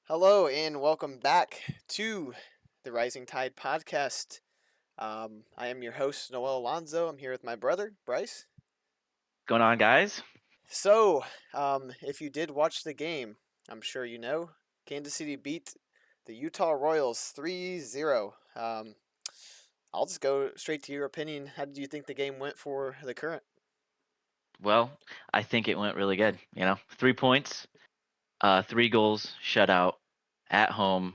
Hello and welcome back to the Rising Tide podcast. I am your host, Noel Alonzo. I'm here with my brother, Bryce. Going on, guys? So, if you did watch the game, I'm sure you know, Kansas City beat the Utah Royals 3-0. I'll just go straight to your opinion. How did you think the game went for the Current? Well, I think it went really good. 3 points, 3 goals, shutout at home.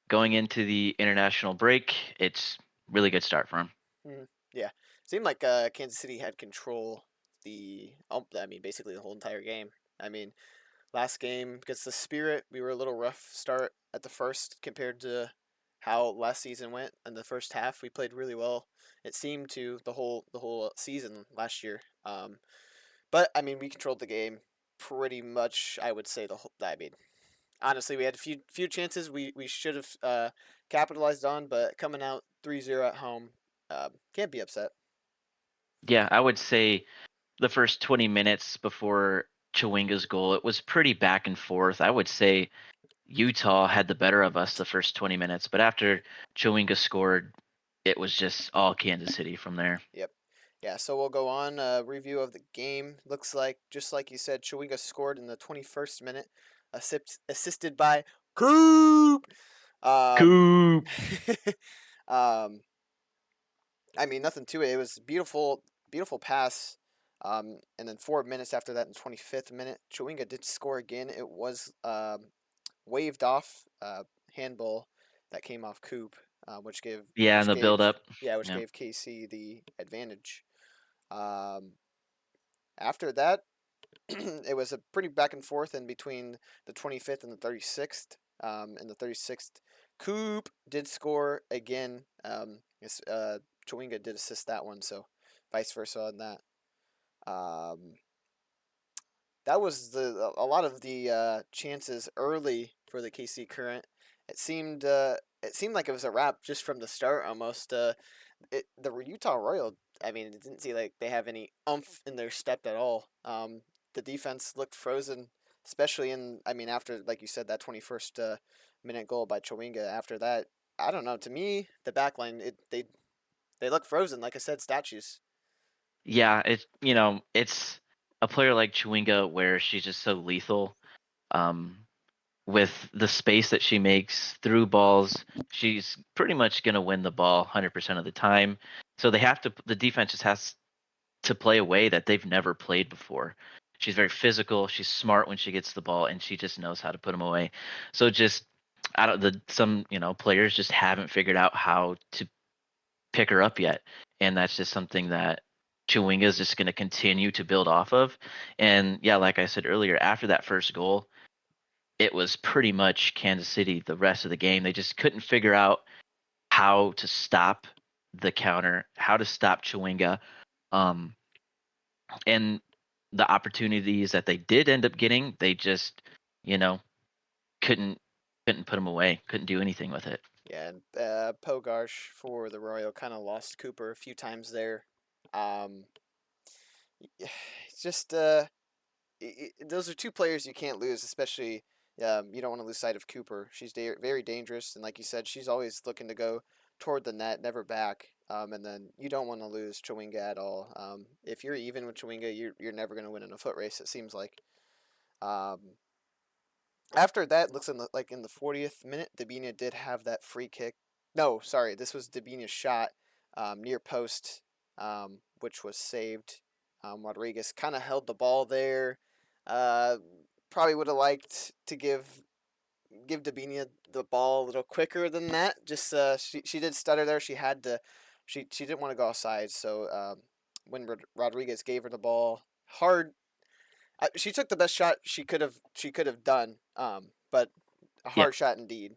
Going into the international break, it's really good start for him. Yeah, seemed like Kansas City had control basically the whole entire game. I mean, last game against the Spirit, we were a little rough start at the first compared to how last season went. In the first half, we played really well. It seemed to the whole season last year. But I mean, we controlled the game pretty much. I would say the whole. I mean, honestly, we had a few chances we should have capitalized on, but coming out 3-0 at home, can't be upset. Yeah, I would say the first 20 minutes before Chawinga's goal, it was pretty back and forth. I would say Utah had the better of us the first 20 minutes, but after Chawinga scored, it was just all Kansas City from there. Yep. Yeah, so we'll go on. Review of the game. Looks like, just like you said, Chawinga scored in the 21st minute, assisted by Coop. Um, Coop. um, I mean, nothing to it. It was beautiful, beautiful pass. And then 4 minutes after that, in the 25th minute, Chawinga did score again. It was waved off handball that came off Coop, which gave Yeah, and which the build gave up. yeah, which Yeah. gave KC the advantage. Um, After that, it was a pretty back and forth in between the 25th and the 36th. In the 36th, Coop did score again. Chawinga did assist that one, so vice versa on that. Um, that was a lot of the chances early for the KC Current. It seemed like it was a wrap just from the start almost. The Utah Royal, I mean, it didn't seem like they have any umph in their step at all. The defense looked frozen, especially I mean, after, like you said, that 21st minute goal by Chawinga. After that, I don't know. To me, the back line, they look frozen, like I said, statues. Yeah, it's a player like Chewinga where she's just so lethal. Um, with the space that she makes through balls, she's pretty much gonna win the ball 100% of the time. So the defense just has to play a way that they've never played before. She's very physical. She's smart when she gets the ball, and she just knows how to put them away. So just I don't the some players just haven't figured out how to pick her up yet. And that's just something that Chewinga is just going to continue to build off of. And yeah, like I said earlier, after that first goal, it was pretty much Kansas City the rest of the game. They just couldn't figure out how to stop the counter, how to stop Chewinga. Um, and the opportunities that they did end up getting, they just, you know, couldn't couldn't put them away, couldn't do anything with it. Yeah, and Pogarsh for the Royal kind of lost Cooper a few times there. Um, it's just those are two players you can't lose, especially you don't want to lose sight of Cooper. She's very dangerous, and like you said, she's always looking to go toward the net, never back. And then you don't want to lose Chawinga at all. If you're even with Chawinga, you're never going to win in a foot race. It seems like. Um, After that, looks like in the 40th minute, Dabinia did have that free kick. No, sorry, this was Dabinia's shot near post, which was saved. Rodriguez kind of held the ball there. Uh, Probably would have liked to give Dabinia the ball a little quicker than that. Just she did stutter there. She didn't want to go offside. So when Rodriguez gave her the ball, hard she took the best shot she could have done. But a Yeah. hard shot indeed.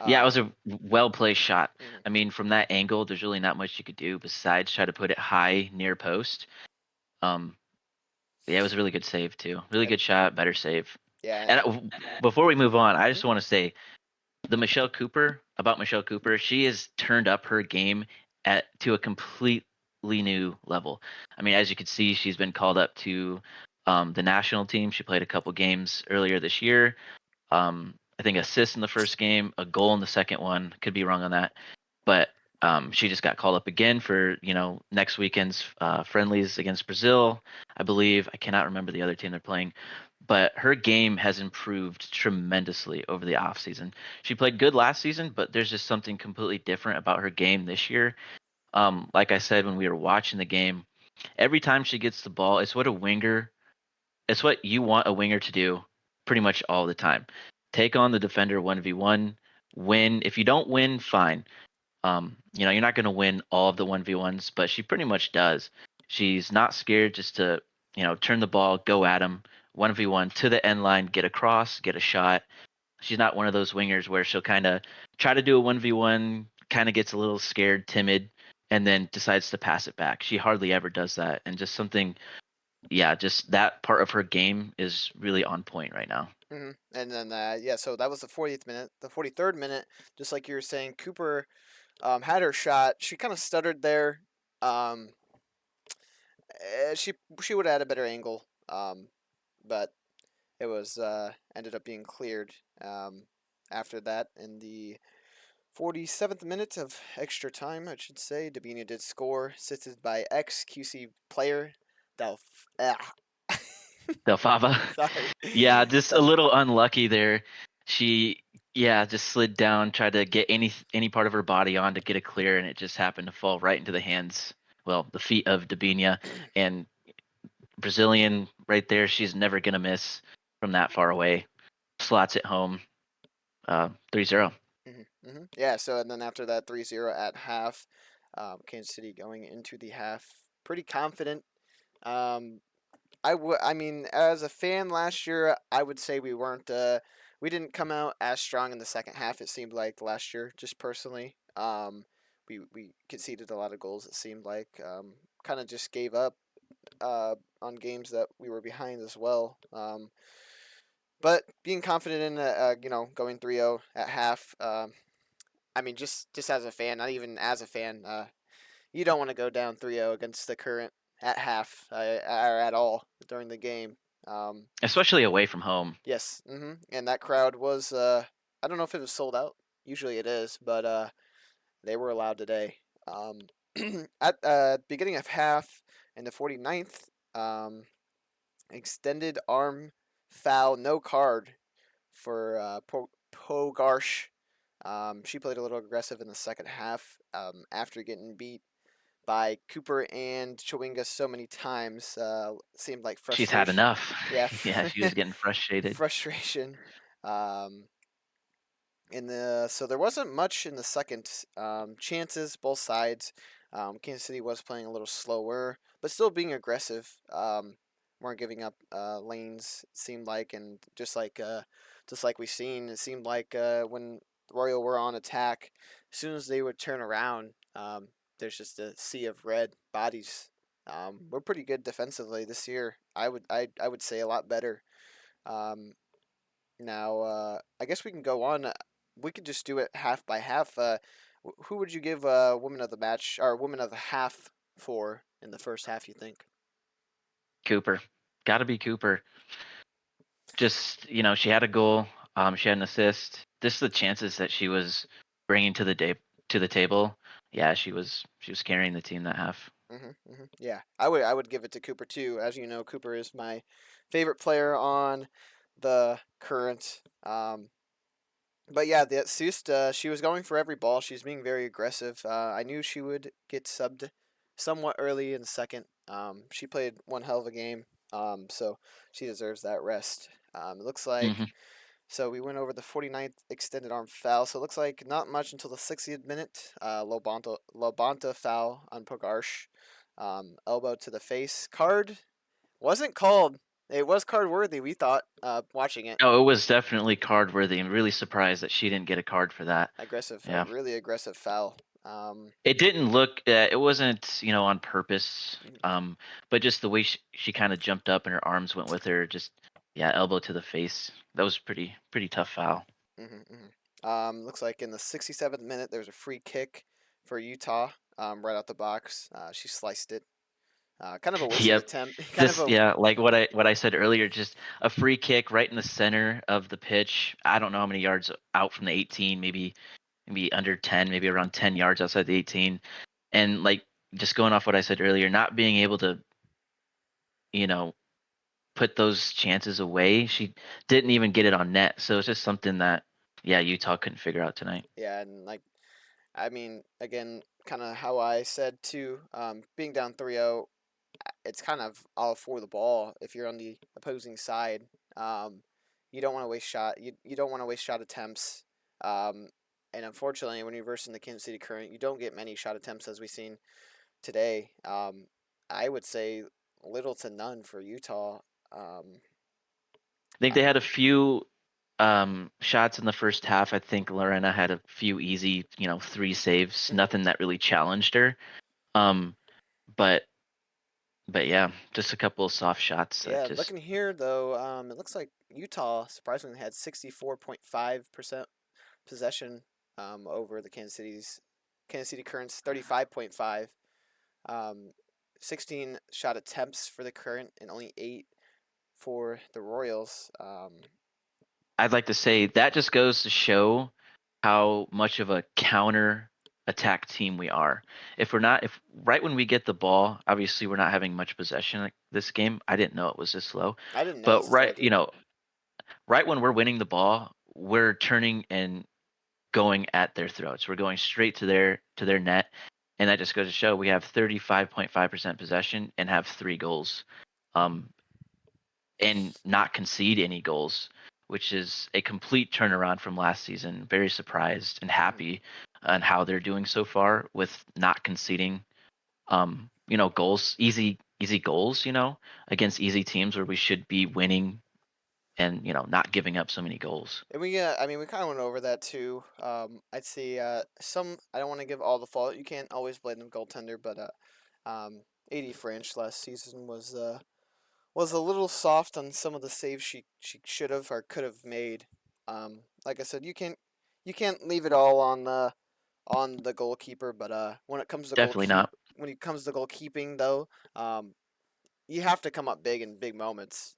Yeah, it was Um, a well placed shot. mhm. I mean, from that angle, there's really not much you could do besides try to put it high near post. Um, yeah, it was a really good save too. Really Yep. good shot, better save. Yeah. And before we move on, I Mhm. just want to say Michelle Cooper, she has turned up her game to a complete new level. I mean, as you can see, she's been called up to the national team. She played a couple games earlier this year. I think assist in the first game, a goal in the second one. Could be wrong on that, but she just got called up again for next weekend's friendlies against Brazil, I believe. I cannot remember the other team they're playing, but her game has improved tremendously over the offseason. She played good last season, but there's just something completely different about her game this year. Like I said when we were watching the game, every time she gets the ball, it's what you want a winger to do pretty much all the time. Take on the defender 1v1, win. If you don't win, fine. You're not going to win all of the 1v1s, but she pretty much does. She's not scared just to, turn the ball, go at him, 1v1 to the end line, get across, get a shot. She's not one of those wingers where she'll kind of try to do a 1v1, kind of gets a little scared, timid, and then decides to pass it back. She hardly ever does that. And just something, yeah, just that part of her game is really on point right now. And then yeah, so that was the 40th minute. The 43rd minute, just like you were saying, Cooper had her shot. She kind of stuttered there. Um, she would have had a better angle, but it was ended up being cleared. After that, in the 47th minute of extra time, I should say, Dabinia did score, assisted by ex QC player Delph. Delfava. Sorry, Yeah, just a stutter. little unlucky there. She, yeah, just slid down, tried to get any part of her body on to get a clear, and it just happened to fall right into the hands, well, the feet of Dabinia. And Brazilian right there, she's never gonna miss from that far away. Slots it home, 3-0. Yeah, so and then after that 3-0 at half, Kansas City going into the half pretty confident. Um, I mean, as a fan last year, I would say we didn't come out as strong in the second half. It seemed like last year, just personally, we conceded a lot of goals. It seemed like kind of just gave up on games that we were behind as well. But being confident in going 3-0 at half. I mean, just as a fan, not even as a fan, you don't want to go down 3-0 against the current at half or at all during the game. Um, Especially away from home. yes, and that crowd was I don't know if it was sold out. Usually it is, but they were allowed today. Um, at beginning of half in the 49th, extended arm foul, no card for Pogarsh. She played a little aggressive in the second half after getting beat by Cooper and Chewinga so many times. Seemed like She's had frustration. enough. Yeah, Yeah, she was getting frustrated. frustration. Um, so there wasn't much in the second. Chances both sides. Kansas City was playing a little slower, but still being aggressive. Weren't giving up lanes. It seemed like, and just like we've seen, it seemed like when Royal were on attack, as soon as they would turn around, there's just a sea of red bodies. We're pretty good defensively this year. I would say a lot better. Um, Now, I guess we can go on. We could just do it half by half. Who would you give woman of the match or woman of the half for in the first half? You think? Cooper. Got to be Cooper. Just, she had a goal, she had an assist. Just the chances that she was bringing to the table. Yeah, she was carrying the team that half. Yeah, I would give it to Cooper too. As you know, Cooper is my favorite player on the current. But yeah, the assist. She was going for every ball. She's being very aggressive. I knew she would get subbed somewhat early in the second. She played one hell of a game. So she deserves that rest. It looks like Hmm. so we went over the 49th extended arm foul. So it looks like not much until the 60th minute. Lobanta foul on Pogarsh. Elbow to the face. Card wasn't called. It was card worthy. We thought watching it. Oh, it was definitely card worthy. I'm really surprised that she didn't get a card for that. Aggressive, a Yeah. really aggressive foul. Um, It didn't look, it wasn't, on purpose. But just the way she kind of jumped up and her arms went with her, just, yeah, elbow to the face. That was pretty tough foul. Looks like in the 67th minute, there's a free kick for Utah. Right out the box, she sliced it. Kind of a wasted Yep. attempt. kind of Just a yeah, like what I said earlier, just a free kick right in the center of the pitch. I don't know how many yards out from the 18, maybe under 10, maybe around 10 yards outside the 18. And like just going off what I said earlier, not being able to, you know, put those chances away. She didn't even get it on net. So it's just something that yeah, Utah couldn't figure out tonight. yeah, and like I mean, again, kind of how I said too. Being down 3-0, it's kind of all for the ball if you're on the opposing side. Um, you don't want to waste you don't want to waste shot attempts. Um, and unfortunately, when you're versing the Kansas City Current, you don't get many shot attempts as we've seen today. I would say little to none for Utah. Um, I think uh, they had a few shots in the first half. I think Lorena had a few easy, 3 saves, mhm. nothing that really challenged her. Um, but but yeah, just a couple of soft shots that Yeah, just looking here though, it looks like Utah surprisingly had 64.5% possession over the Kansas City Currents 35.5. Um, 16 shot attempts for the Current and only 8 for the Royals. I'd like to say that just goes to show how much of a counter attack team we are. If right when we get the ball, obviously we're not having much possession like this game. I didn't know it was this slow. I didn't know it But was as low, dude. right when we're winning the ball, we're turning and going at their throats. We're going straight to their net. And that just goes to show we have 35.5% possession and have 3 goals. Um, and not concede any goals, which is a complete turnaround from last season. Very surprised and Mhm. happy on how they're doing so far with not conceding goals, easy goals, against easy teams where we should be winning and, not giving up so many goals. And I mean, we kind of went over that too. I'd say I don't want to give all the fault. You can't always blame the goaltender, but AD French last season was a little soft on some of the saves she should have or could have made. Like I said, you can't leave it all on the goalkeeper, but Definitely not. when it comes to goalkeeping though, you have to come up big in big moments.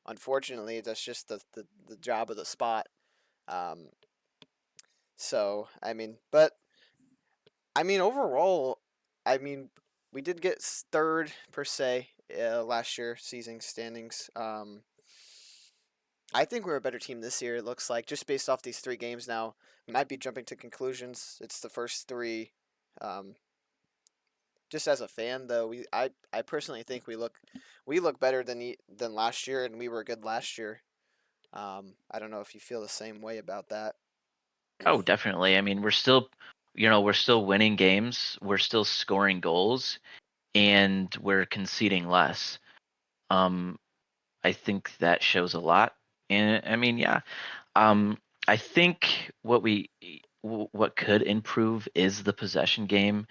Unfortunately, that's just the job of the spot. Um, so I mean overall, I mean we did get third per se last year season standings. I think we're a better team this year. It looks like just based off these 3 games now. Might be jumping to conclusions. It's the first 3. Um, just as a fan though, I personally think we look better than last year, and we were good last year. I don't know if you feel the same way about that. Oh, definitely. I mean, we're still winning games, we're still scoring goals, and we're conceding less. Um, I think that shows a lot. And I mean, yeah, Um, I think what could improve is the possession game.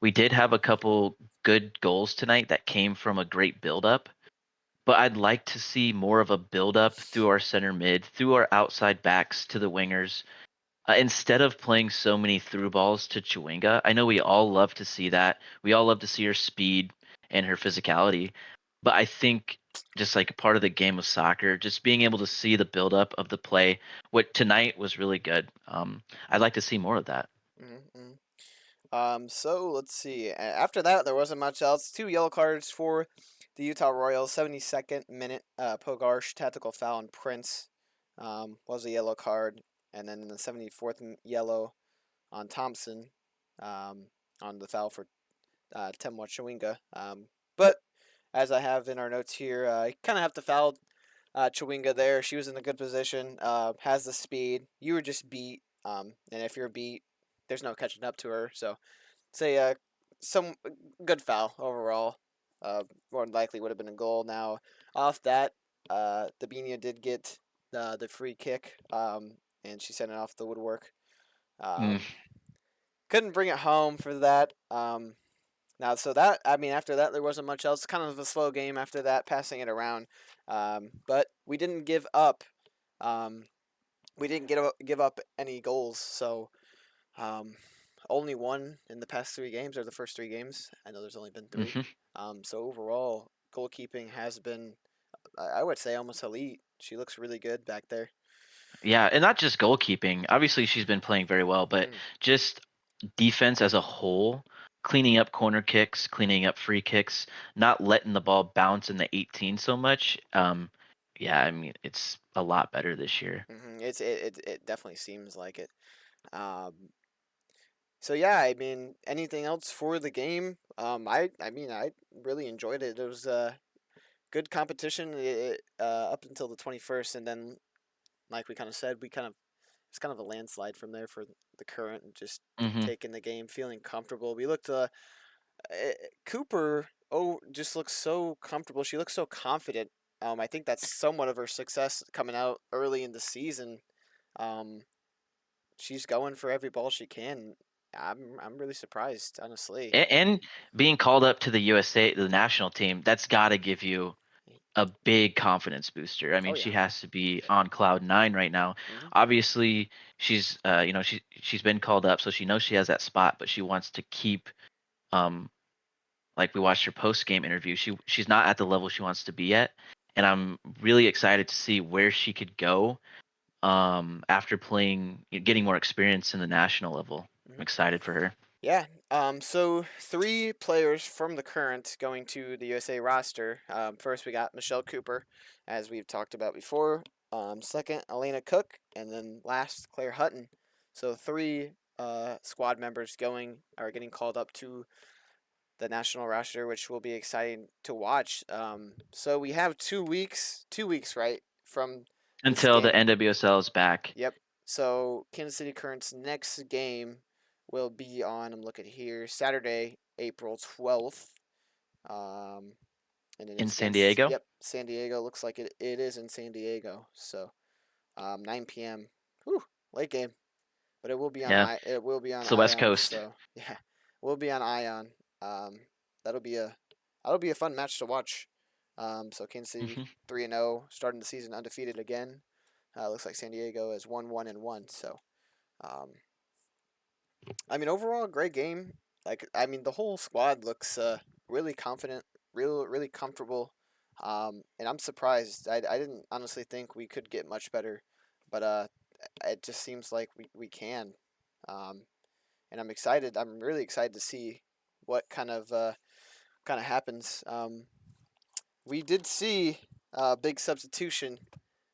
We did have a couple good goals tonight that came from a great buildup, but I'd like to see more of a buildup through our center mid, through our outside backs to the wingers, instead of playing so many through balls to Chewinga. I know we all love to see that. We all love to see her speed and her physicality, but I think just like a part of the game of soccer, just being able to see the buildup of the play, what tonight was really good. I'd like to see more of that. Mm-hmm. So let's see. After that, there wasn't much else. 2 yellow cards for the Utah Royals. 72nd minute, Pogarsh tactical foul on Prince was a yellow card, and then in the 74th yellow on Thompson on the foul for Temwa Chawinga. But as I have in our notes here, you kind of have to foul Chawinga there. She was in a good position, has the speed. You were just beat, and if you're beat, there's no catching up to her. So say some good foul overall. More than likely would have been a goal. Now off that, Dabinia did get the free kick, and she sent it off the woodwork. Mm, Couldn't bring it home for that. Now, so that I mean, after that there wasn't much else. Kind of a slow game after that, passing it around. But we didn't give up. Um, we didn't give up any goals. So um, only won in the past 3 games, or the first 3 games. I know there's only been three. Hmm. So overall, goalkeeping has been, I would say, almost elite. She looks really good back there. Yeah, and not just goalkeeping. Obviously, she's been playing very well, but Mm, just defense as a whole, cleaning up corner kicks, cleaning up free kicks, not letting the ball bounce in the 18 so much. Yeah, I mean, it's a lot better this year. it definitely seems like it. Um, so yeah, I mean, anything else for the game? I mean, I really enjoyed it. It was good competition up until the 21st, and then like we kind of said, we kind of it's kind of a landslide from there for the current, and just Hmm. taking the game, feeling comfortable. We looked Cooper. Oh, just looks so comfortable. She looks so confident. I think that's somewhat of her success coming out early in the season. Um, she's going for every ball she can. I'm really surprised, honestly. And being called up to the USA, the national team, that's got to give you a big confidence booster. I Oh mean, yeah. she has to be on cloud nine right now. Hmm. Obviously, she's she's been called up, so she knows she has that spot, but she wants to keep um like we watched her post game interview. She's not at the level she wants to be at, and I'm really excited to see where she could go after playing, getting more experience in the national level. I'm Hmm. excited for her. Yeah. So 3 players from the current going to the USA roster. First we got Michelle Cooper, as we've talked about before. Second, Elena Cook, and then last, Claire Hutton. So 3 squad members going are getting called up to the national roster, which will be exciting to watch. So we have 2 weeks, 2 weeks, right, from this Until the game. NWSL is back Yep. So Kansas City Current's next game will be on, I'm looking here, Saturday, April 12th. Um, and then in it's San against, Diego. yep, San Diego. Looks like it is in San Diego. So 9 p.m. Whew, late game, but Yeah, it will be on it's the West Ion. Coast. So yeah, we'll be on Ion. Um, that'll be a that'll be a fun match to watch. So Kansas City Hmm. 3-0, starting the season undefeated again. Looks like San Diego is 1-1-1. So um, I mean, overall, great game. Like, I mean, the whole squad looks really confident, really comfortable. And I'm surprised. I didn't honestly think we could get much better, but it just seems like we can. Um, and I'm excited. I'm really excited to see what kind of happens. We did see a big substitution.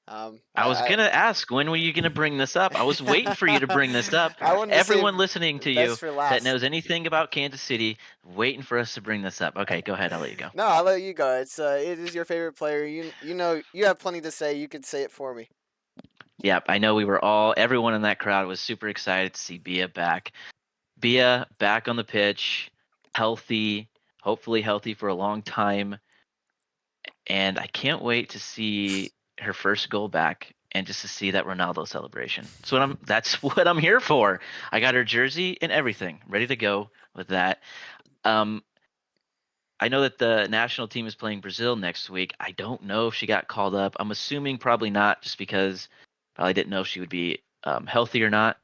I was gonna ask, when were you gonna bring this up? I was waiting for you to bring this up. I wanted to save Everyone listening to best you for that last. knows anything about Kansas City, waiting for us to bring this up. Okay, go ahead. I'll let you go. No, I'll let you go. It is your favorite player. You know you have plenty to say. You could say it for me. Yep, I know we were all, everyone in that crowd was super excited to see Bia back. Bia back on the pitch, healthy, hopefully healthy for a long time, and I can't wait to see her first goal back and just to see that Ronaldo celebration. That's what I'm here for. I got her jersey and everything ready to go with that. Um, I know that the national team is playing Brazil next week. I don't know if she got called up. I'm assuming probably not, just because probably didn't know if she would be healthy or not.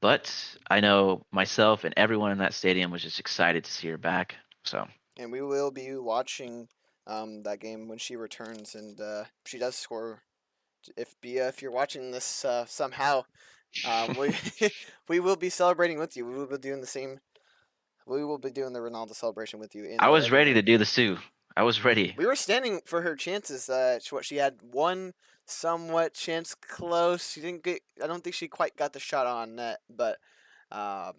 But I know myself and everyone in that stadium was just excited to see her back. So And we will be watching that game when she returns, and if she does score. If you're watching this somehow, we we will be celebrating with you. We will be doing the same. We will be doing the Ronaldo celebration with you in I the was living ready to room. do the Sue. I was ready. We were standing for her chances. What she had one somewhat chance close. She didn't get. I don't think she quite got the shot on net, but um,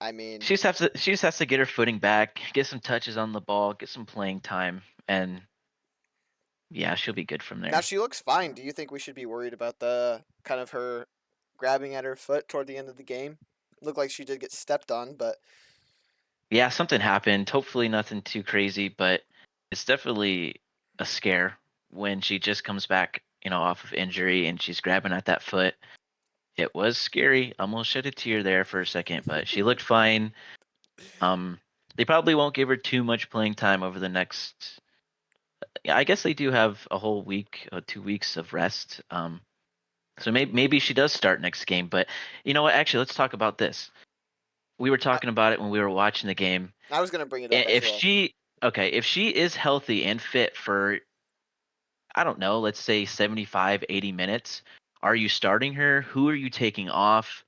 I mean, She just has to get her footing back, get some touches on the ball, get some playing time, and yeah, she'll be good from now there. she looks fine. Do you think we should be worried about the kind of her grabbing at her foot toward the end of the game? Looked like she did get stepped on, but Yeah, something happened. Hopefully nothing too crazy, but it's definitely a scare when she just comes back, off of injury and she's grabbing at that foot. It was scary. Almost shed a tear there for a second, but she looked fine. Um, they probably won't give her too much playing time over the next. Yeah, I guess they do have a whole week, 2 weeks of rest. So maybe she does start next game. But you know what? Actually, let's talk about this. we were I, talking about it when we were watching the game. I was gonna bring it up as If well. she okay, if she is healthy and fit for I don't know, let's say 75, 80 minutes, are you starting her? Who are you taking off?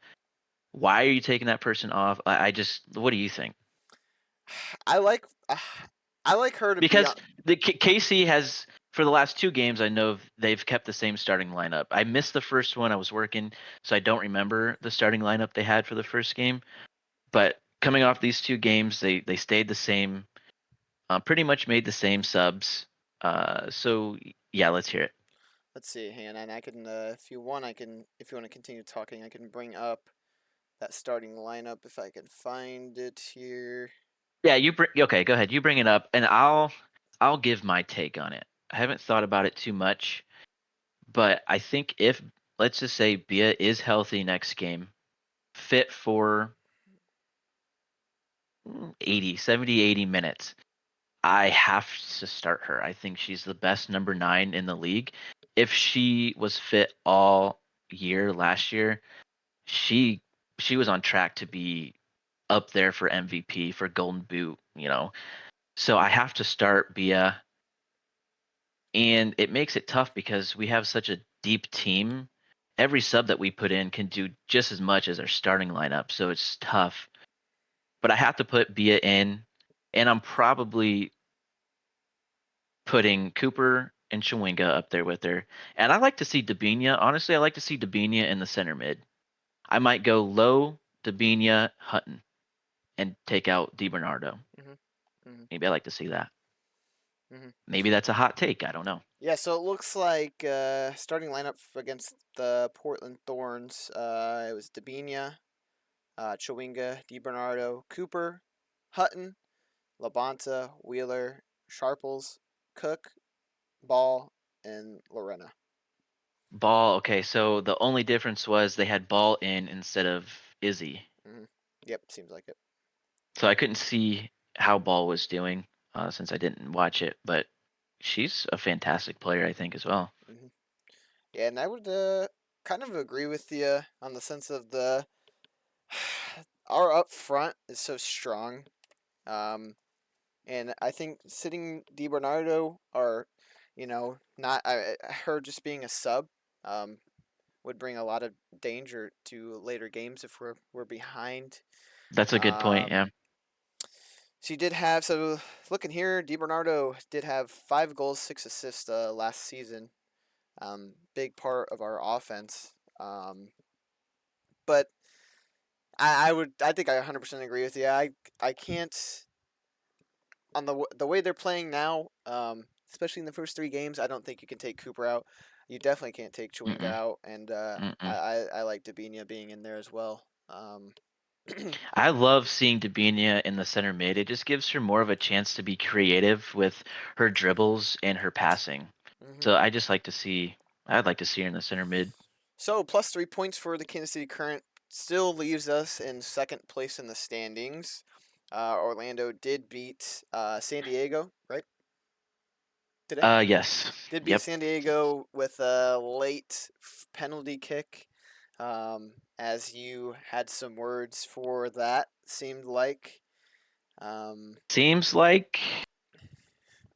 Why are you taking that person off? I just what do you think? I like I like her to be Because on. the KC has for the last two games, I know they've kept the same starting lineup. I missed the first one; I was working, so I don't remember the starting lineup they had for the first game. But coming off these two games, they stayed the same. Pretty much made the same subs. So yeah, let's hear it. Let's see, Hannah, and I can, if you want, I can, if you want to continue talking, I can bring up that starting lineup if I can find it here. Yeah, you bring okay. Go ahead, you bring it up, and I'll give my take on it. I haven't thought about it too much, but I think if let's just say Bia is healthy next game, fit for 80, 70, 80 minutes. I have to start her. I think she's the best number 9 in the league. If she was fit all year last year, she she was on track to be up there for MVP for Golden Boot. So I have to start Bia, and it makes it tough because we have such a deep team. Every sub that we put in can do just as much as our starting lineup, so it's tough. But I have to put Bia in, and I'm probably putting Cooper and Chewinga up there with her. And I like to see Dabinia. Honestly, I like to see Dabinia in the center mid. I might go low Dabinia Hutton and take out DiBernardo. Hmm. Hmm. Maybe I like to see that. Hmm. Maybe that's a hot take. I don't know. Yeah, so it looks like starting lineup against the Portland Thorns. It was Dabinia, Chewinga, DiBernardo, Cooper, Hutton, Labonta, Wheeler, Sharples, Cook, Ball, and Lorena. Ball. Okay, so the only difference was they had Ball in instead of Izzy. Hmm. Yep, seems like it. So I couldn't see how Ball was doing since I didn't watch it, but she's a fantastic player, I think, as well. Hmm. Yeah, and I would kind of agree with you on the sense of the our up front is so strong. Um, and I think sitting DiBernardo or, not her just being a sub, um, would bring a lot of danger to later games if we're behind. That's a good point. Yeah. Um, she did have so looking here, DiBernardo did have 5 goals, 6 assists last season. Big part of our offense. But I think I 100% agree with you. I can't on the way they're playing now, especially in the first 3 games. I don't think you can take Cooper out. You definitely can't take Chewinga Mm-mm, out, and mm-mm. I like Dabinia being in there as well. I love seeing Dabinia in the center mid. It just gives her more of a chance to be creative with her dribbles and her passing. Hmm. So I'd like to see her in the center mid. So plus 3 points for the Kansas City Current still leaves us in second place in the standings. Orlando did beat San Diego, right? Today Yes. did beat Yep. San Diego with a late penalty kick. As you had some words for that, seemed like. Um, Seems like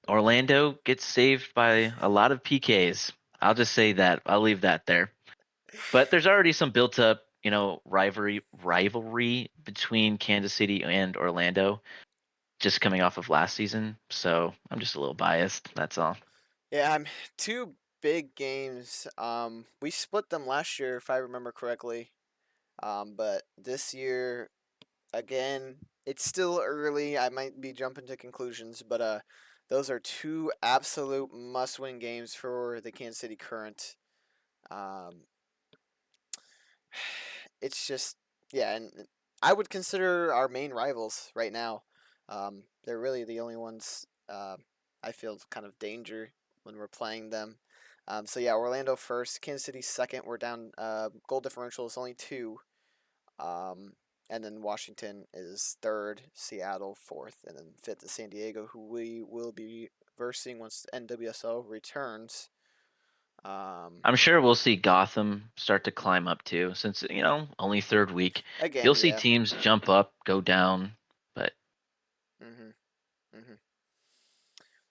Orlando gets saved by a lot of PKs. I'll just say that. I'll leave that there. But there's already some built up, rivalry between Kansas City and Orlando just coming off of last season. So I'm just a little biased. That's all. yeah, 2 big games. We split them last year, if I remember correctly. But this year, again, it's still early. I might be jumping to conclusions, but those are 2 absolute must-win games for the Kansas City Current. Um, it's just yeah, and I would consider our main rivals right now. They're really the only ones I feel kind of danger when we're playing them. So yeah, Orlando first, Kansas City second. We're down. Goal differential is only 2. Um, and then Washington is third, Seattle fourth, and then fifth is San Diego, who we will be versing once NWSL returns. Um, I'm sure we'll see Gotham start to climb up too, since only third week. again, You'll see yeah. teams jump up, go down, but hmm hmm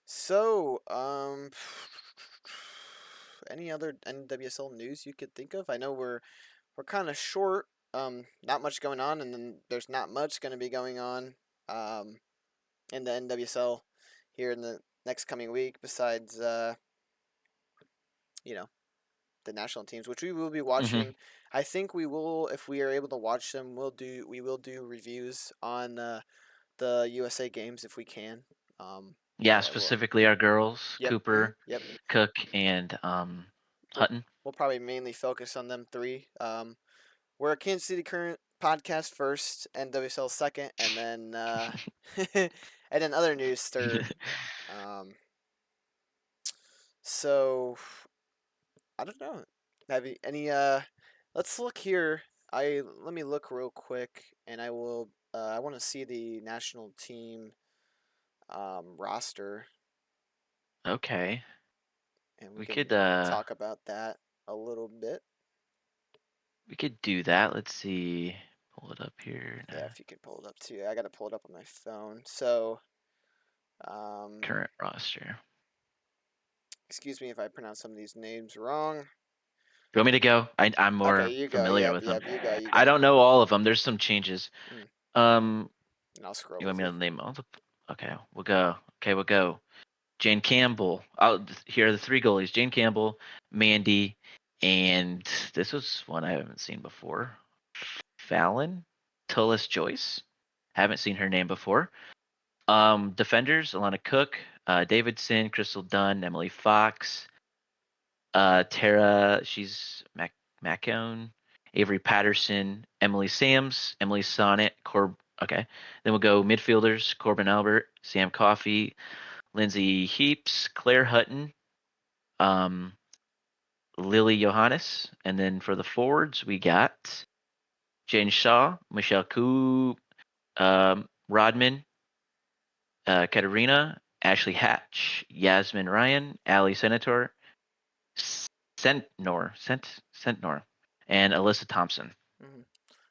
So, any other NWSL news you could think of? I know we're kind of short. Not much going on, and then there's not much going to be going on um, in the NWSL here in the next coming week. Besides, you know, the national teams, which we will be hmm watching. I think we will, if we are able to watch them, we will do reviews on the USA games if we can. yeah, Well, specifically our girls, yep, Cooper, yep. Cook, and We'll Hutton. we'll probably mainly focus on them three. We're a Kansas City Current podcast first, NWSL second, and then and then other news third. Um, so I don't know. Have you any? Let's look here. Let me look real quick, and I will. I want to see the national team roster, Okay, and we we can could talk about that a little bit. do that. Let's see. Pull it up here. Yeah, if you could pull it up too. I got to pull it up on my phone. So, Current roster. excuse me if I pronounce some of these names wrong. You want me to go? I'm Okay, more you go. familiar Yep, with them. yep. You go. You I go. don't know all of them. There's some changes. Mm, Um, and I'll scroll you want with me you. to name all the? Okay, we'll go. Okay, we'll go. Jane Campbell. Oh, here are the three goalies: Jane Campbell, Mandy, and this was one I haven't seen before. Fallon, Tullis Joyce. Haven't seen her name before. Defenders: Alana Cook, Davidson, Crystal Dunn, Emily Fox, Tara. She's Macone, Avery Patterson, Emily Sams, Emily Sonnet, Okay, then we'll go midfielders: Corbin Albert, Sam Coffey, Lindsay Heaps, Claire Hutton, um, Lily Johannes, and then for the forwards we got Jane Shaw, Michelle Koo, Rodman, Katerina, Ashley Hatch, Yasmin Ryan, Ali Senator, Sentnor, and Alyssa Thompson. Hmm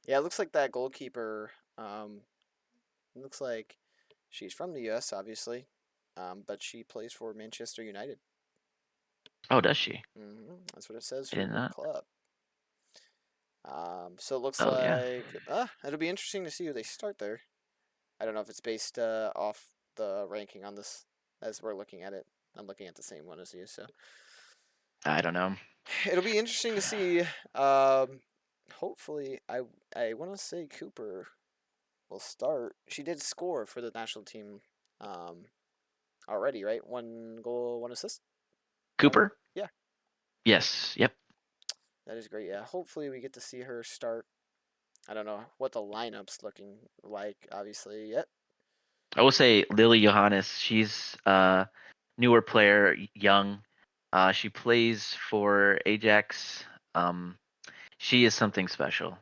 Yeah, it looks like that goalkeeper. Looks like she's from the U.S. obviously, but she plays for Manchester United. Oh, does she? That's what it says I for did her not. club. So it looks Oh yeah. like it'll be interesting to see who they start there. I don't know if it's based off the ranking on this as we're looking at it. I'm looking at the same one as you, so I don't know. it'll be interesting to see. Um, hopefully, I want to say Cooper will start. She did score for the national team um, already, right? 1 goal, 1 assist. One, Cooper? yeah, Yes. Yep. that is great. Yeah, hopefully we get to see her start. I don't know what the lineup's looking like, obviously yet. I will say Lily Johannes. She's a newer player, young. She plays for Ajax. Um, she is something special.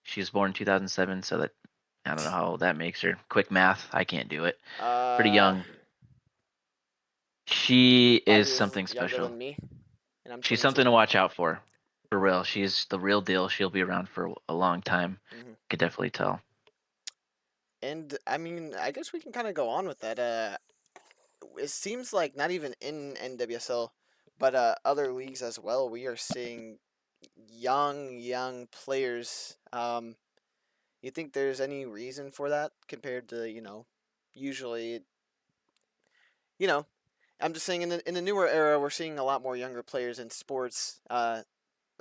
She was born 2007, so that I don't know how that makes her. Quick math, I can't do it. Pretty Uh, young. She five is years something younger special. than me, and I'm She's something 22. to watch out for. For real. She's the real deal. She'll be around for a long time. hmm Could definitely tell. And I mean, I guess we can kind of go on with that. It seems like not even in NWSL, but other leagues as well. We are seeing young players. You think there's any reason for that compared to usually you know I'm just saying in the newer era we're seeing a lot more younger players in sports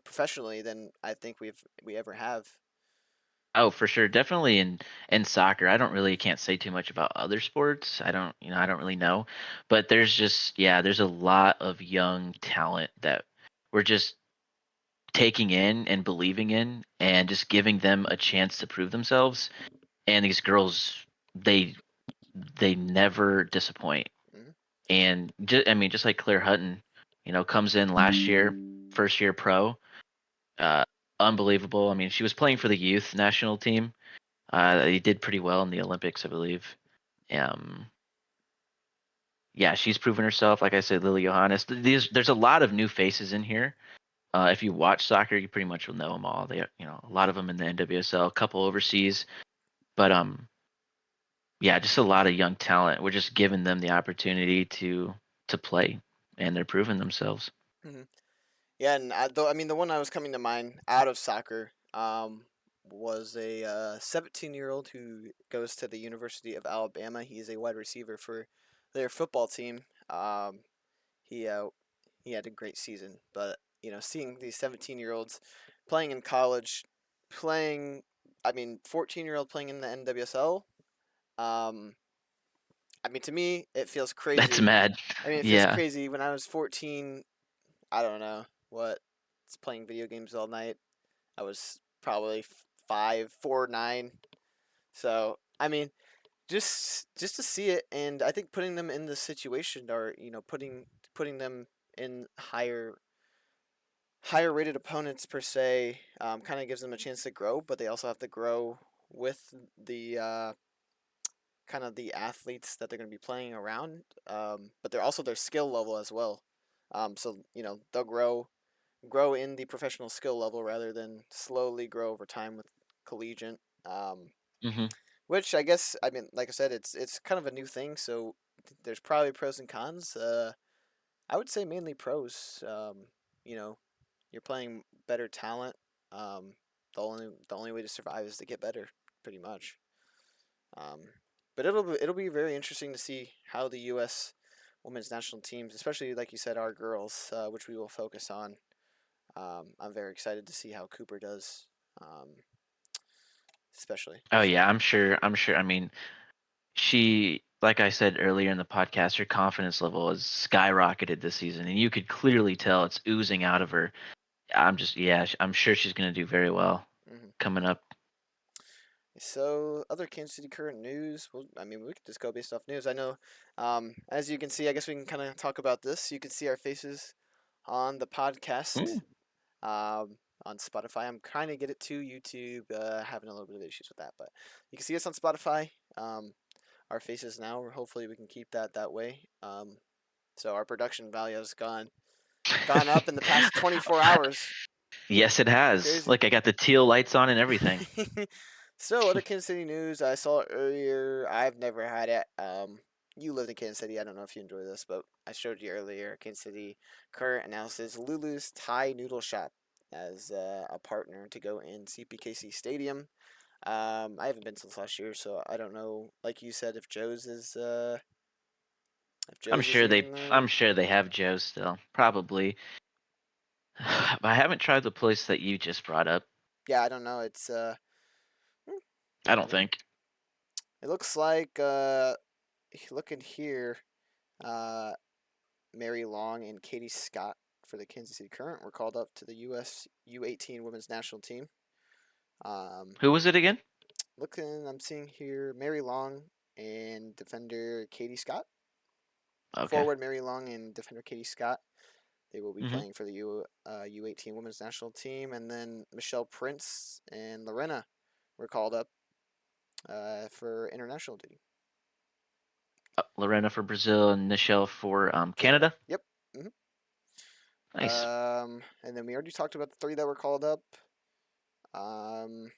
professionally than I think we ever have. Oh, for sure. Definitely in soccer. I don't really can't say too much about other sports. I don't really know. But there's just there's a lot of young talent that we're just taking in and believing in and just giving them a chance to prove themselves. And these girls they they never disappoint. hmm And I mean just like Claire Hutton, comes in last year, first year pro. Uh Unbelievable. I mean, she was playing for the youth national team. He did pretty well in the Olympics, I believe. Um, yeah, she's proven herself. Like I said, Lily Johannes. There's a lot of new faces in here. If you watch soccer, you pretty much will know them all. They, a lot of them in the NWSL, a couple overseas, but yeah, just a lot of young talent. We're just giving them the opportunity to play, and they're proving themselves. Hmm. Yeah, and though I mean the one I was coming to mind out of soccer was a 17-year-old who goes to the University of Alabama. He's a wide receiver for their football team. He uh, he had a great season, but seeing these 17-year-olds playing in college, playing, I mean, 14-year-old playing in the NWSL. Um, I mean, to me, it feels That's crazy. mad. I mean, it feels Yeah, crazy. When I was 14, I don't know what. It's playing video games all night. I was probably 5, 4, 9. So I mean, just to see it, and I think putting them in the situation, or putting them in higher rated opponents per se, kind of gives them a chance to grow, but they also have to grow with the kind of the athletes that they're going to be playing around. But they're also their skill level as well. So they'll grow in the professional skill level rather than slowly grow over time with collegiate. Um, hmm which I guess, I mean, like I said, it's kind of a new thing, so there's probably pros and cons. I would say mainly pros. You know, you're playing better talent. Um, the only way to survive is to get better, pretty much. Um, but it'll be very interesting to see how the U.S. women's national teams, especially like you said, our girls, which we will focus on. I'm very excited to see how Cooper does, um, especially. Oh So. yeah, I'm sure. I'm sure. I mean, she, like I said earlier in the podcast, her confidence level has skyrocketed this season, and you could clearly tell it's oozing out of her. Yeah, I'm sure she's gonna do very well Mhm. coming up. So, other Kansas City current news. Well, I mean, we could just go based off news. I know, as you can see, I guess we can kind of talk about this. You can see our faces on the podcast Mm. on Spotify. I'm trying to get it to YouTube. Having a little bit of issues with that, but you can see us on Spotify. Our faces now. Hopefully, we can keep that way. So our production value has gone up in the past 24 hours. Yes, it has. Crazy. Like I got the teal lights on and everything. So, other Kansas City news. I saw it earlier. I've never had it. You lived in Kansas City. I don't know if you enjoy this, but I showed you earlier. Kansas City current announces Lulu's Thai Noodle Shop as a partner to go in CPKC Stadium. I haven't been since last year, so I don't know. Like you said, if Joe's is even there. I'm sure they have Joe still. Probably. But I haven't tried the place that you just brought up. Yeah, I don't know. Hmm, I I don't mean, think. it looks like looking here. Uh, Mary Long and Katie Scott for the Kansas City Current were called up to the U.S. U18 women's national team. Um, Who was it again? I'm seeing here Mary Long and defender Katie Scott. Okay. Forward Mary Long and defender Katie Scott. They will be hmm playing for the U18 women's national team, and then Michelle Prince and Lorena were called up for international duty. Lorena for Brazil and Nichelle for Canada. Canada. Yep. Hmm. Nice. And then we already talked about the three that were called up. Um,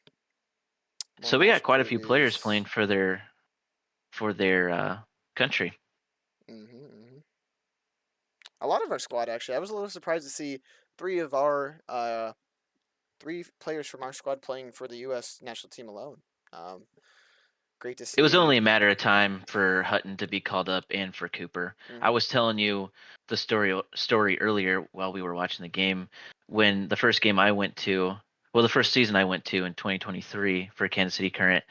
more So we got match quite a few players playing previews. for their country. Hmm. A lot of our squad actually. I was a little surprised to see three of our three players from our squad playing for the U.S. national team alone. Um, Great to It was see. only a matter of time for Hutton to be called up and for Cooper. I Hmm. was telling you the story earlier while we were watching the game when the first game I went to, well, the first season I went to in 2023 for Kansas City Current.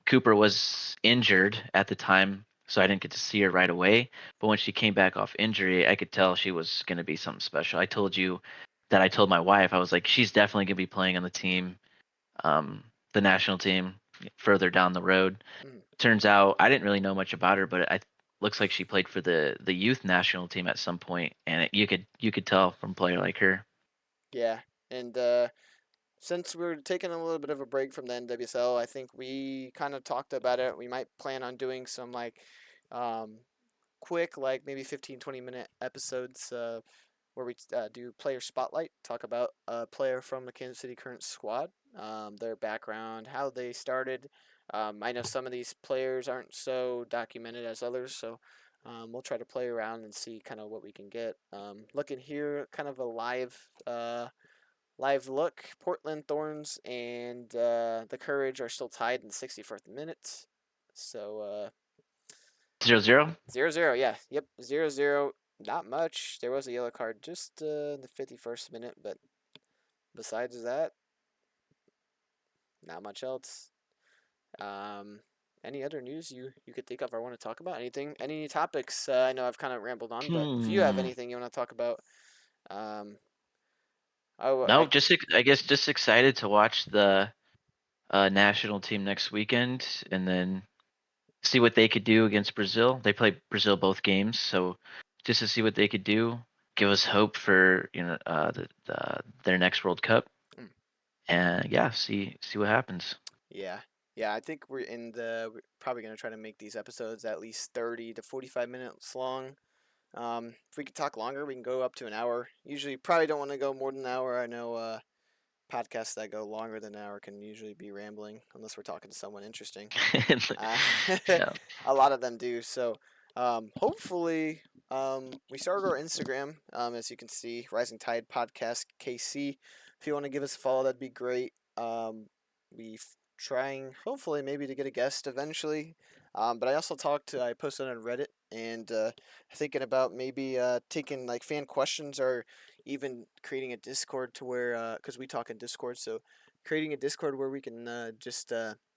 Cooper was injured at the time, so I didn't get to see her right away. But when she came back off injury, I could tell she was going to be something special. I told you that I told my wife, I was like, she's definitely going to be playing on the team, um, the national team further down the road. Hmm. Turns out I didn't really know much about her, but it looks like she played for the youth national team at some point, and you could tell from a player like her. Yeah, and since we're taking a little bit of a break from the NWSL, I think we kind of talked about it. We might plan on doing some like um, quick, like maybe 15-20 minute episodes where we do player spotlight, talk about a player from the Kansas City current squad, their background, how they started. I know some of these players aren't so documented as others, so we'll try to play around and see kind of what we can get. Looking here, kind of a live look. Portland Thorns and the Courage are still tied in the 64th minute. So 0-0. 0-0, yeah. Yep, 0-0. Not much. There was a yellow card just in the 51st minute, but besides that, not much else. Um, any other news you could think of or want to talk about? Anything? Any topics? I know I've kind of rambled on, but if you have Hmm. anything you want to talk about, um, oh, No, just I guess just excited to watch the national team next weekend, and then see what they could do against Brazil. They play Brazil both games, so just to see what they could do, give us hope for their next World Cup, mm, and yeah, see what happens. yeah. Yeah, I think we're probably gonna try to make these episodes at least 30 to 45 minutes long. If we could talk longer, we can go up to an hour. Usually, probably don't want to go more than an hour. I know podcasts that go longer than an hour can usually be rambling, unless we're talking to someone interesting. Uh, Yeah. a lot of them do. So hopefully, we started our Instagram, as you can see, Rising Tide Podcast KC. If you want to give us a follow, that'd be great. We trying hopefully maybe to get a guest eventually. But I posted on Reddit and thinking about maybe taking like fan questions or even creating a Discord to where because we talk in Discord, so creating a Discord where we can just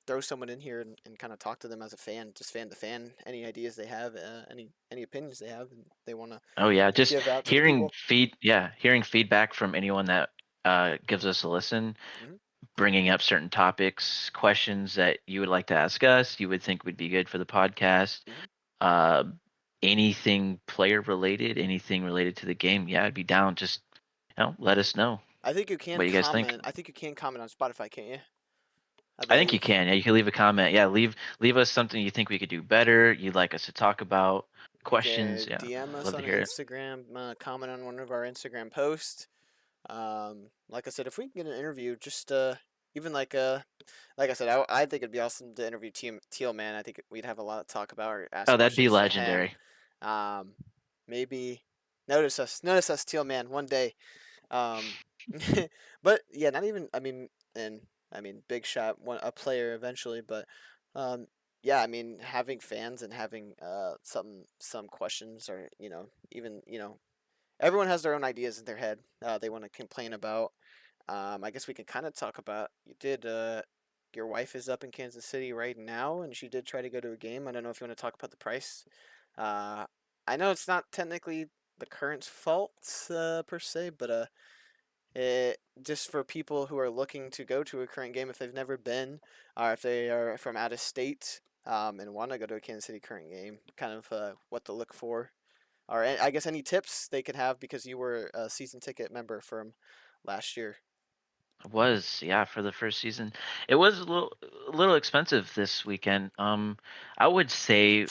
throw someone in here and kind of talk to them as a fan, just fan to fan, any ideas they have, any opinions they have, and they want to Oh yeah, just give out to the people. hearing feedback from anyone that gives us a listen, Hmm. bringing up certain topics, questions that you would like to ask us, you would think would be good for the podcast. Hmm. Uh, anything player related, anything related to the game, yeah, I'd be down. Just let us know I think you can what you guys think. comment. I think you can comment on Spotify, can't you? I I think you believe. can. Yeah, you can leave a comment. Yeah, leave us something you think we could do better. You'd like us to talk about You questions. could Yeah, DM us love to on hear it. Instagram, comment on one of our Instagram posts. Like I said, if we can get an interview, just even like I said, I think it'd be awesome to interview Teal Man. I think we'd have a lot to talk about or ask Oh, that'd be questions to him. legendary. Um, maybe notice us, Teal Man, one day. Um, but yeah, not even. And I mean, big shot, a player eventually. But um, yeah, I mean, having fans and having some questions or even everyone has their own ideas in their head. They want to complain about. I guess we can kind of talk about. You did. Your wife is up in Kansas City right now, and she did try to go to a game. I don't know if you want to talk about the price. Uh, I know it's not technically the Current's fault per se, but just for people who are looking to go to a Current game if they've never been, or if they are from out of state and want to go to a Kansas City Current game, kind of what to look for, or I guess any tips they could have because you were a season ticket member from last year. Was yeah for the first season. It was a little expensive this weekend. I would say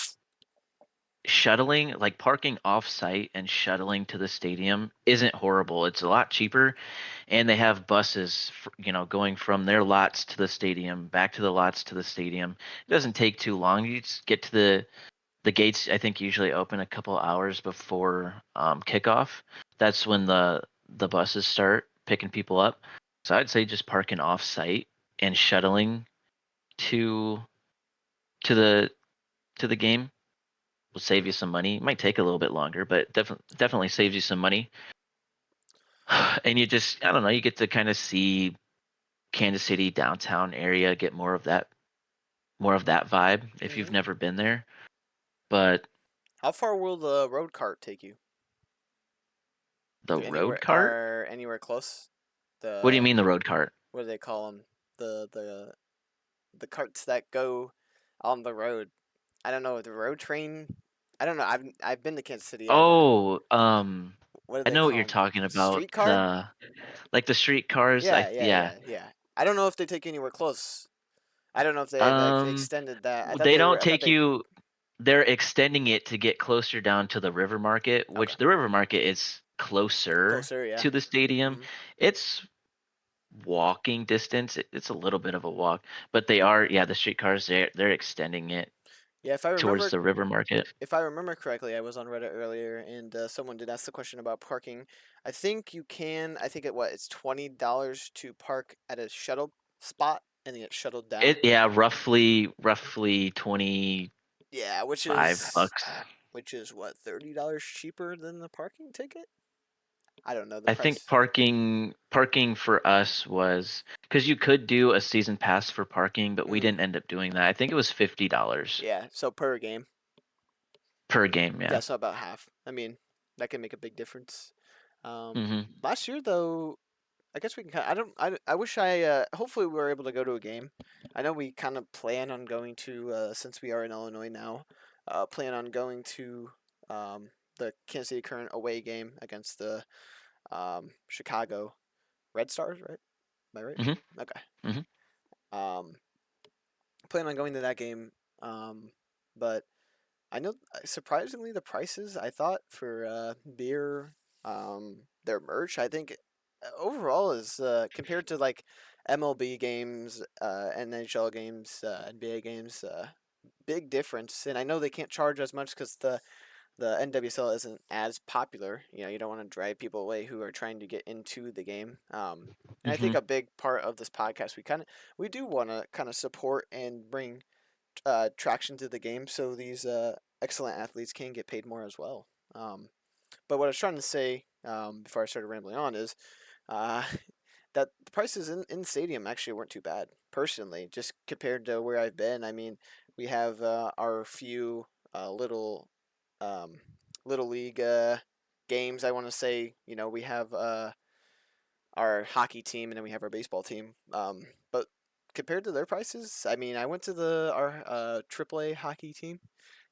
shuttling, like parking off site and shuttling to the stadium isn't horrible. It's a lot cheaper, and they have buses, going from their lots to the stadium, back to the lots to the stadium. It doesn't take too long. You just get to the gates. I think usually open a couple hours before kickoff. That's when the buses start picking people up. So I'd say just parking off site and shuttling to to the to the game will save you some money. It might take a little bit longer, but definitely saves you some money. And you just, I don't know, you get to kind of see Kansas City downtown area, get more of that vibe if you've Hmm. never been there. But How far will the road cart take you? the To road anywhere cart? or anywhere close? What do you The mean the road cart? what do they call them? The carts that go on the road. I don't know the road train. I don't know. I've been to Kansas City. I don't know. Oh, What do I they know what call you're them? talking about. Streetcar? The like the street cars. Yeah, yeah, Yeah. yeah, yeah. I don't know if they take you anywhere close. I don't know if they've Um, extended that. I thought they they were. don't I thought take they. you. they're extending it to get closer down to the River Market, Okay. which the River Market is closer Closer, yeah. to the stadium. Hmm. It's walking distance. It's a little bit of a walk, but they are, yeah, the streetcars, they're extending it Yeah, towards the River Market. if I remember correctly, I was on Reddit earlier, and someone did ask the question about parking. I think you can. I think it's $20 to park at a shuttle spot, and then get shuttled down. Yeah, roughly 25 Yeah, bucks. which is what, $30 cheaper than the parking ticket. I don't know the I think price. parking for us was because you could do a season pass for parking, but we Hmm. didn't end up doing that. I think it was $50 Yeah, so per game. per game. Yeah, Yeah. so about half. I mean, that can make a big difference. Hmm. Last year though, I guess we can. I don't. I wish I. Hopefully, we were able to go to a game. I know we kind of plan on going to since we are in Illinois now. Plan on going to the Kansas City Current away game against the Chicago Red Stars. Right? Am I right? Hmm. Okay. Hmm. Um, Plan on going to that game. But I know surprisingly the prices I thought for beer, their merch, I think overall is compared to like MLB games, NHL games, NBA games, big difference. And I know they can't charge as much because the NWSL isn't as popular. You know, you don't want to drive people away who are trying to get into the game. And I think Hmm. a big part of this podcast, we do want to kind of support and bring traction to the game so these excellent athletes can get paid more as well. But what I was trying to say before I started rambling on is uh, that the prices in stadium actually weren't too bad, personally, just compared to where I've been. I mean, we have our few little um, little league games. I want to say, you know, we have our hockey team and then we have our baseball team. But compared to their prices, I mean, I went to the our AAA hockey team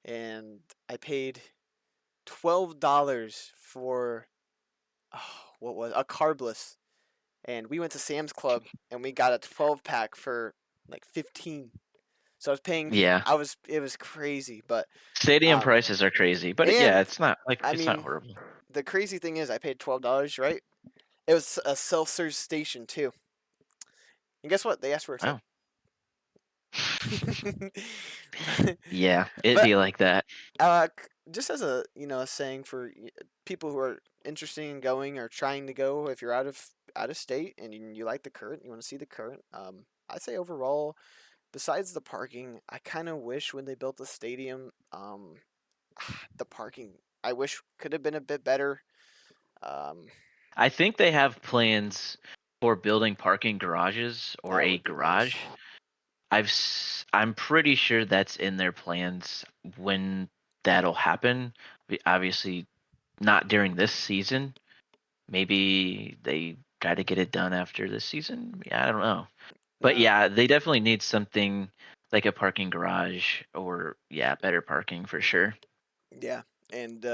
and I paid $12 for what was a carbless, and we went to Sam's Club and we got a 12 pack for like 15. So I was paying. Yeah. I was. It was crazy, but Stadium um, prices are crazy, but yeah, and it's not like I it's not mean, horrible. the crazy thing is, I paid $12, right? It was a self-serve station too, and guess what? They asked for a tip. Wow. but, Yeah, it'd but be like that. just as a a saying for people who are interested in going or trying to go, if you're out of state and you like the current, you want to see the current. I'd say overall, besides the parking, I kind of wish when they built the stadium, the parking I wish could have been a bit better. Um, I think they have plans for building parking garages or that a would be garage. nice. I'm pretty sure that's in their plans when that'll happen. Obviously, not during this season. Maybe they try to get it done after this season. Yeah, I don't know. But No, yeah, they definitely need something like a parking garage or yeah, better parking for sure. yeah, and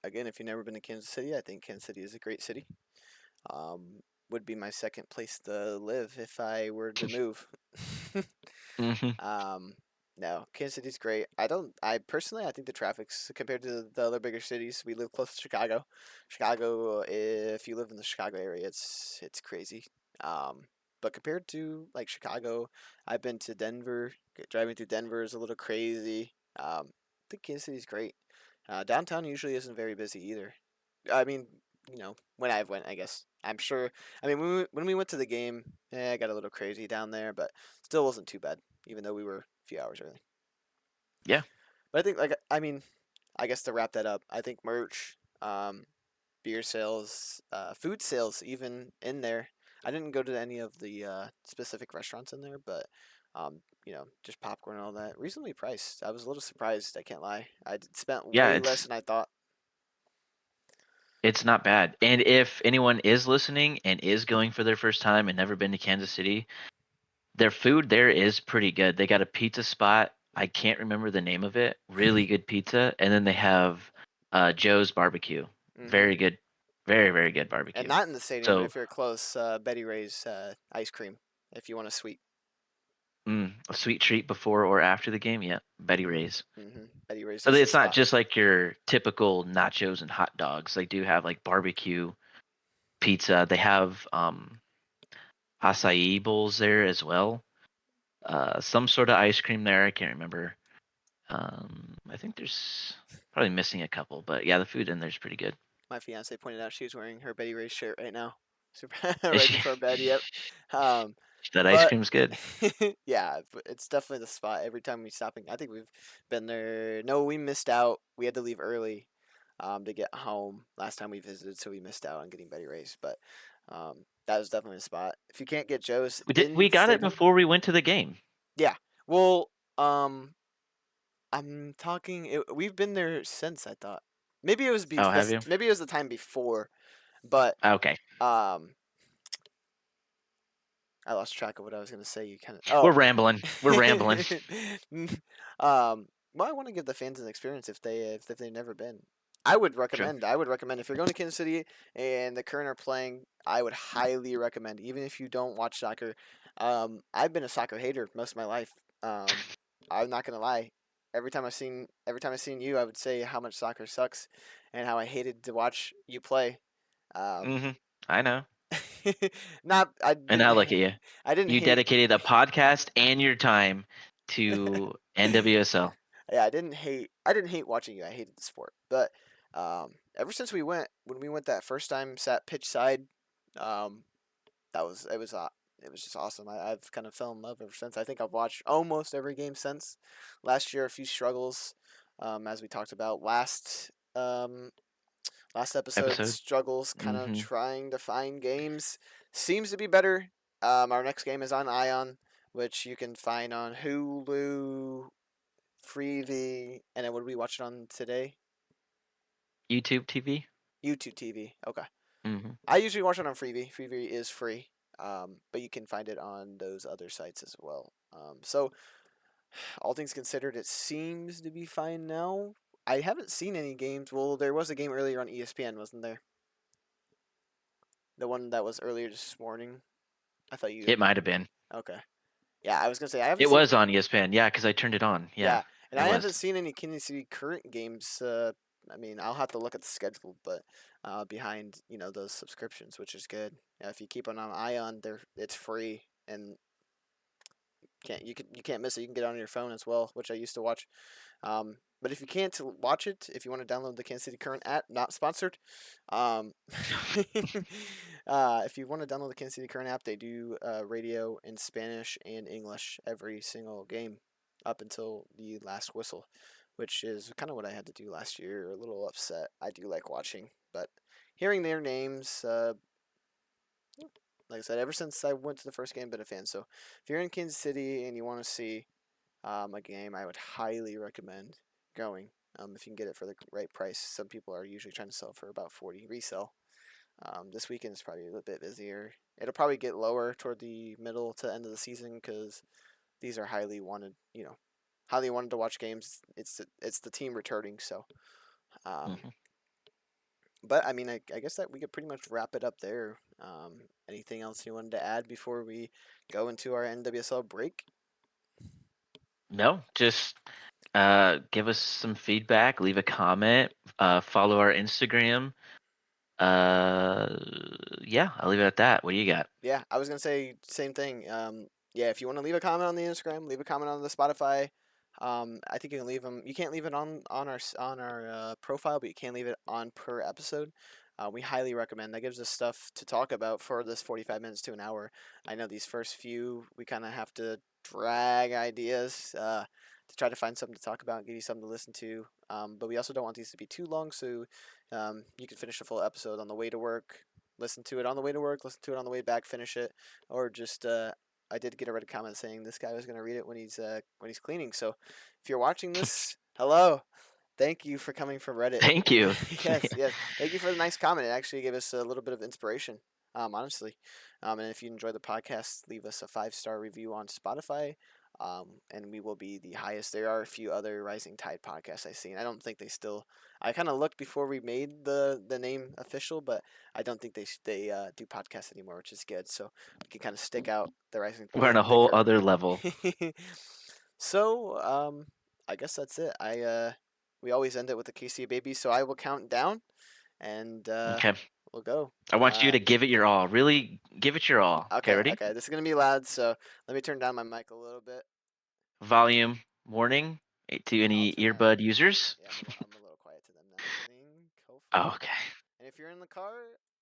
again, if you've never been to Kansas City, I think Kansas City is a great city. Would be my second place to live if I were to move. Hmm. um, no, Kansas City's great. I personally, I think the traffic's compared to the other bigger cities. We live close to Chicago. Chicago, if you live in the Chicago area, it's crazy. Um, but compared to like Chicago, I've been to Denver. Driving through Denver is a little crazy. I think Kansas City's great. Downtown usually isn't very busy either. I mean, when I went, I guess. I'm sure. I mean, when we went to the game, it got a little crazy down there, but still wasn't too bad, even though we were a few hours early. Yeah. But I think, like, I mean, I guess to wrap that up, I think merch, beer sales, food sales, even in there. I didn't go to any of the specific restaurants in there, but just popcorn and all that. Reasonably priced. I was a little surprised. I can't lie. Spent Yeah, way less than I thought. it's not bad. And if anyone is listening and is going for their first time and never been to Kansas City, their food there is pretty good. They got a pizza spot. I can't remember the name of it. Really good pizza. And then they have Joe's barbecue. Hmm. Very good. Very, very good And barbecue. not in the stadium, but So if you're close, Betty Ray's ice cream, if you want a sweet. A sweet treat before or after the game. Yeah, Betty Ray's. Betty Ray's But is the it's not spot. just like your typical nachos and hot dogs. They do have like barbecue pizza. They have acai bowls there as well. Some sort of ice cream there. I can't remember. I think there's probably missing a couple, but yeah, the food in there's pretty good. My fiance pointed out she was wearing her Betty Ray shirt right now, Is right she? before bed. Yep. Um, That ice but cream's good. yeah, it's definitely the spot every time we stop. I think we've been there. No, we missed out. We had to leave early to get home last time we visited, so we missed out on getting Betty Ray's. But that was definitely a spot. If you can't get Joe's We in got it stadium, before we went to the game. yeah. Well, I'm talking. We've been there since. I thought maybe it was Oh, have this. you? Maybe it was the time before, but Okay. um, I lost track of what I was gonna say. You kind of We're oh, rambling. We're rambling. well, I want to give the fans an experience if they've never been. I would True. recommend. I would recommend if you're going to Kansas City and the Current are playing. I would highly recommend, even if you don't watch soccer. I've been a soccer hater most of my life. I'm not gonna lie. Every time I seen you, I would say how much soccer sucks, and how I hated to watch you play. Um, hmm I know. not I And didn't now ha- look at you. I didn't You hate. dedicated a podcast and your time to NWSL. Yeah, I didn't hate watching you. I hated the sport. But ever since when we went that first time, sat pitch side, um, it was just awesome. I've kind of fell in love ever since. I think I've watched almost every game since. Last year, a few struggles, as we talked about last episode. Episode. Struggles, kind of hmm trying to find games. Seems to be better. Our next game is on Ion, which you can find on Hulu, Freevee, and then what did we watch it on today? YouTube TV. YouTube TV. Okay. hmm I usually watch it on Freevee. Freevee is free, but you can find it on those other sites as well. So, all things considered, it seems to be fine now. I haven't seen any games. Well, there was a game earlier on ESPN, wasn't there? The one that was earlier this morning. I thought you. It might have been. Okay. Yeah, I was gonna say I haven't It seen. was on ESPN. Yeah, because I turned it on. Yeah, Yeah, and it I was. haven't seen any Kansas City Current games. I mean, I'll have to look at the schedule, but behind those subscriptions, which is good. If you keep an eye on there, it's free and you can't miss it. You can get it on your phone as well, which I used to watch. But if you can't watch it, if you want to download the Kansas City Current app, not sponsored. Um, if you want to download the Kansas City Current app, they do radio in Spanish and English every single game up until the last whistle, which is kind of what I had to do last year. A little upset. I do like watching, but hearing their names, like I said, ever since I went to the first game, been a fan. So if you're in Kansas City and you want to see a game, I would highly recommend going. If you can get it for the right price. Some people are usually trying to sell for about 40 resale. This weekend is probably a little bit busier. It'll probably get lower toward the middle to end of the season because these are highly wanted. Highly wanted to watch games. It's the team returning. So, um, hmm but I mean, I guess that we could pretty much wrap it up there. Anything else you wanted to add before we go into our NWSL break? No, just give us some feedback. Leave a comment. Follow our Instagram. Uh, yeah, I'll leave it at that. What do you got? Yeah, I was gonna say same thing. Yeah, if you want to leave a comment on the Instagram, leave a comment on the Spotify. I think you can leave them. You can't leave it on our profile, but you can leave it on per episode. We highly recommend. That gives us stuff to talk about for this 45 minutes to an hour. I know these first few we kind of have to drag ideas to try to find something to talk about and give you something to listen to. But we also don't want these to be too long, so you can finish a full episode on the way to work, listen to it on the way to work, listen to it on the way back, finish it, or just I did get a Reddit comment saying this guy was gonna read it when he's cleaning. So if you're watching this, hello, thank you for coming from Reddit. Thank you. Yes, yes, thank you for the nice comment. It actually gave us a little bit of inspiration. Honestly, and if you enjoy the podcast, leave us a 5-star review on Spotify. And we will be the highest. There are a few other Rising Tide podcasts I've seen. I don't think they still. I kind of looked before we made the name official, but I don't think they do podcasts anymore, which is good. So we can kind of stick out the Rising We're on a the whole other level. So I guess that's it. We always end it with the KC baby, so I will count down, and Okay. we'll go. I want you Uh, to give it your all. Really give it your all. Okay, okay, ready? okay. This is gonna be loud, so let me turn down my mic a little bit. Volume warning to I'll any turn that. earbud users. Yeah, I'm a little quiet to them now. I think hopefully. Okay. And if you're in the car,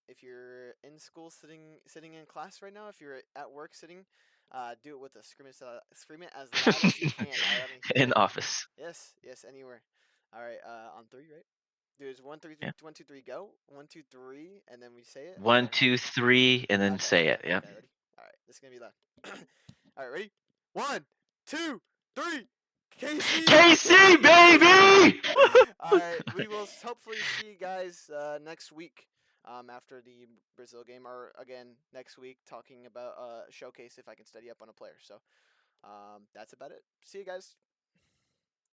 if you're in school sitting in class right now, if you're at work sitting, do it with us. Scream it as loud as you can. I want to hear In it. office. Yes, yes, anywhere. All right, on three, right? There's one, three, Yeah. 1, 2, 3, go. 1, 2, 3, and then we say it, One, or two, three, and then okay, say okay, it. Yeah. okay. Ready? All right, this is gonna be loud. All right, ready? 1, 2, 3. Casey! KC baby. All right, we will hopefully see you guys next week after the Brazil game, or again next week talking about showcase if I can study up on a player. So that's about it. See you guys.